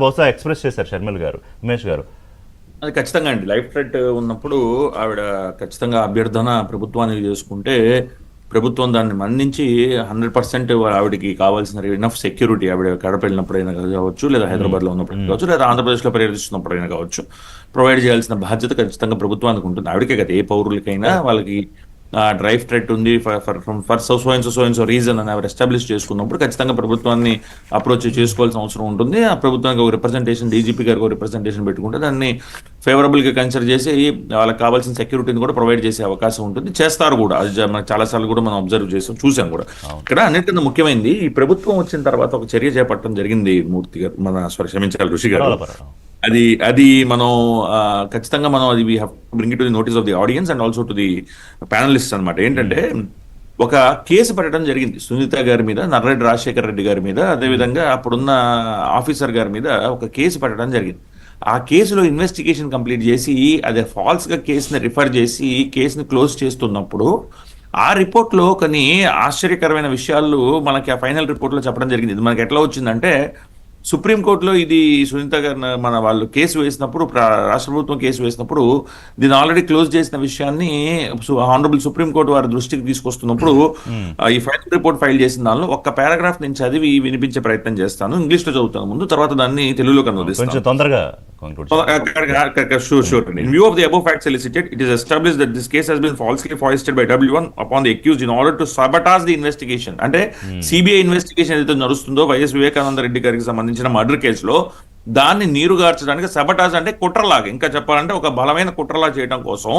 బహుశా ఎక్స్ప్రెస్ చేశారు షర్మిల గారు, ఉమేష్ గారు. అది ఖచ్చితంగా అండి. లైఫ్ థ్రెట్ ఉన్నప్పుడు ఆవిడ ఖచ్చితంగా అభ్యర్థన ప్రభుత్వానికి చేసుకుంటే ప్రభుత్వం దాన్ని మన్నించి 100% ఆవిడకి కావాల్సిన ఇనఫ్ సెక్యూరిటీ, ఆవిడ కడప వెళ్ళినప్పుడైనా కావచ్చు, లేదా హైదరాబాద్ లో ఉన్నప్పుడు కావచ్చు, లేదా ఆంధ్రప్రదేశ్లో పర్యటిస్తున్నప్పుడైనా కావచ్చు, ప్రొవైడ్ చేయాల్సిన బాధ్యత ఖచ్చితంగా ప్రభుత్వానికి ఉంటుంది. ఆవిడకే కదా, ఏ పౌరులకైనా వాళ్ళకి డ్రైవ్ థ్రెట్ ఉంది ఫర్ సో రీజన్ అని ఎవరు ఎస్టాబ్లిష్ చేసుకున్నప్పుడు ఖచ్చితంగా ప్రభుత్వాన్ని అప్రోచ్ చేసుకోవాల్సిన అవసరం ఉంటుంది. ఆ ప్రభుత్వానికి ఒక రిప్రజెంటేషన్, డీజీపీ గారికి ఒక రిప్రజెంటేషన్ పెట్టుకుంటే దాన్ని ఫేవరబుల్ గా కన్సిడర్ చేసి వాళ్ళకి కావాల్సిన సెక్యూరిటీని కూడా ప్రొవైడ్ చేసే అవకాశం ఉంటుంది. చేస్తారు కూడా. అది చాలా సార్లు కూడా మనం అబ్జర్వ్ చేసాం, చూసాం కూడా. ఇక్కడ అన్నిటికన్నా ముఖ్యమైనది, ఈ ప్రభుత్వం వచ్చిన తర్వాత ఒక చర్య చేపట్టడం జరిగింది మూర్తి గారు, క్షమించాలి ఋషి గారు. అది మనం ఖచ్చితంగా మనం అది we have bring it to the notice of the audience and also to the panellist అనమాట. ఏంటంటే ఒక కేసు పెట్టడం జరిగింది సునీత గారి మీద, నర్రెడ్డి రాజశేఖర్ రెడ్డి గారి మీద, అదేవిధంగా అప్పుడున్న ఆఫీసర్ గారి మీద ఒక కేసు పెట్టడం జరిగింది. ఆ కేసులో ఇన్వెస్టిగేషన్ కంప్లీట్ చేసి అదే ఫాల్స్ గా కేసుని రిఫర్ చేసి కేసుని క్లోజ్ చేస్తున్నప్పుడు ఆ రిపోర్ట్ లో కొన్ని ఆశ్చర్యకరమైన విషయాలు మనకి ఆ ఫైనల్ రిపోర్ట్ లో చెప్పడం జరిగింది. ఇది మనకి ఎట్లా వచ్చిందంటే, సుప్రీంకోర్టులో ఇది సునీత గారు మన వాళ్ళు కేసు వేసినప్పుడు, రాష్ట్ర ప్రభుత్వం కేసు వేసినప్పుడు దీన్ని ఆల్రెడీ క్లోజ్ చేసిన విషయాన్ని ఆనరబుల్ సుప్రీంకోర్టు వారి దృష్టికి తీసుకొస్తున్నప్పుడు ఈ ఫైనల్ రిపోర్ట్ ఫైల్ చేసిన దానిలో ఒక్క పారాగ్రాఫ్ నేను చదివి వినిపించే ప్రయత్నం చేస్తాను. ఇంగ్లీష్ లో చదువుతాను ముందు, తర్వాత దాన్ని తెలుగులోకి అనువదిస్తాను. తొందరగా. Sure. In view of the above facts elicited, it is established that this case has been falsely foisted by W1 upon the accused in order to sabotage the investigation. అంటే సిబిఐ ఇన్వెస్టిగేషన్ ఏదైతే నడుస్తుందో YS Vivekananda Reddy గారికి సంబంధించిన murder కేసులో దాన్ని నీరుగార్చడానికి, సబటాజ్ అంటే కుట్రలాగా, ఇంకా చెప్పాలంటే ఒక బలమైన కుట్రలా చేయడం కోసం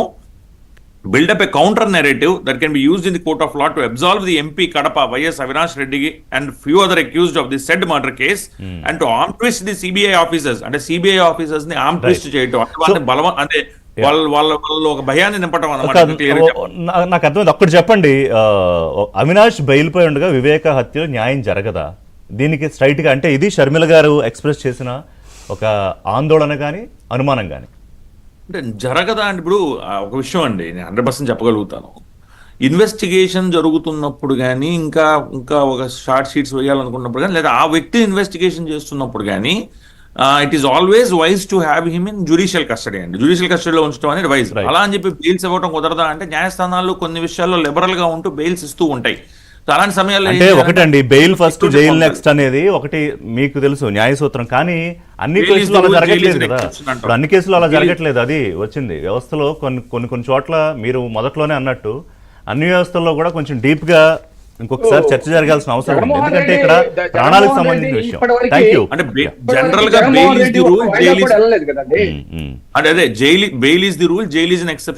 build up a counter narrative that can be used in the court of law to absolve the MP Kadapa YS Avinash Reddy and few other accused of the said murder case and to arm twist the CBI officers. అంటే CBI officers ని arm twist చేయటం అంటే బలవ అంటే వాళ్ళు ఒక భయాన్ని నింపటం అన్నమాట. నాకు అర్థమైంది. ఒక్కటి చెప్పండి, అవినాష్ బెయిల్ పై ఉండగా వివేక హత్యలో న్యాయం జరగదా? దీనికి స్ట్రైట్ గా అంటే ఇది షర్మిల గారు ఎక్స్ప్రెస్ చేసిన ఒక ఆందోళన కానీ అనుమానం కానీ అంటే జరగదా అంటే, ఇప్పుడు ఒక విషయం అండి, నేను 100% చెప్పగలుగుతాను. ఇన్వెస్టిగేషన్ జరుగుతున్నప్పుడు కానీ, ఇంకా ఒక షార్ట్ షీట్స్ వేయాలనుకున్నప్పుడు కానీ, లేదా ఆ వ్యక్తి ఇన్వెస్టిగేషన్ చేస్తున్నప్పుడు కానీ, it is always wise to have him in judicial custody అండి. జ్యుడిషియల్ కస్టడీలో ఉంచడం అనేది వైజ్. అలా అని చెప్పి బెయిల్స్ ఇవ్వడం కుదరదా అంటే, న్యాయస్థానాలు కొన్ని విషయాల్లో లిబరల్ గా ఉంటూ బెయిల్స్ ఇస్తూ ఉంటాయి. అలాంటి సమయాల్లో అంటే ఒకటండి, బెయిల్ ఫస్ట్ జైల్ నెక్స్ట్ అనేది ఒకటి మీకు తెలుసు న్యాయ సూత్రం, కానీ అన్ని కేసులు అలా జరగట్లేదు కదా. ఇప్పుడు అన్ని కేసులు అలా జరగట్లేదు. అది వచ్చింది వ్యవస్థలో కొన్ని చోట్ల మీరు మొదట్లోనే అన్నట్టు అన్ని వ్యవస్థల్లో కూడా కొంచెం డీప్ గా ఇంకొకసారి చర్చ జరగాల్సిన అవసరం ఉంది. ఎందుకంటే ఇక్కడ ప్రాణాలకు సంబంధించిన విషయం. Thank you. అంటే జనరల్ గా bail is the rule, jail is an exception.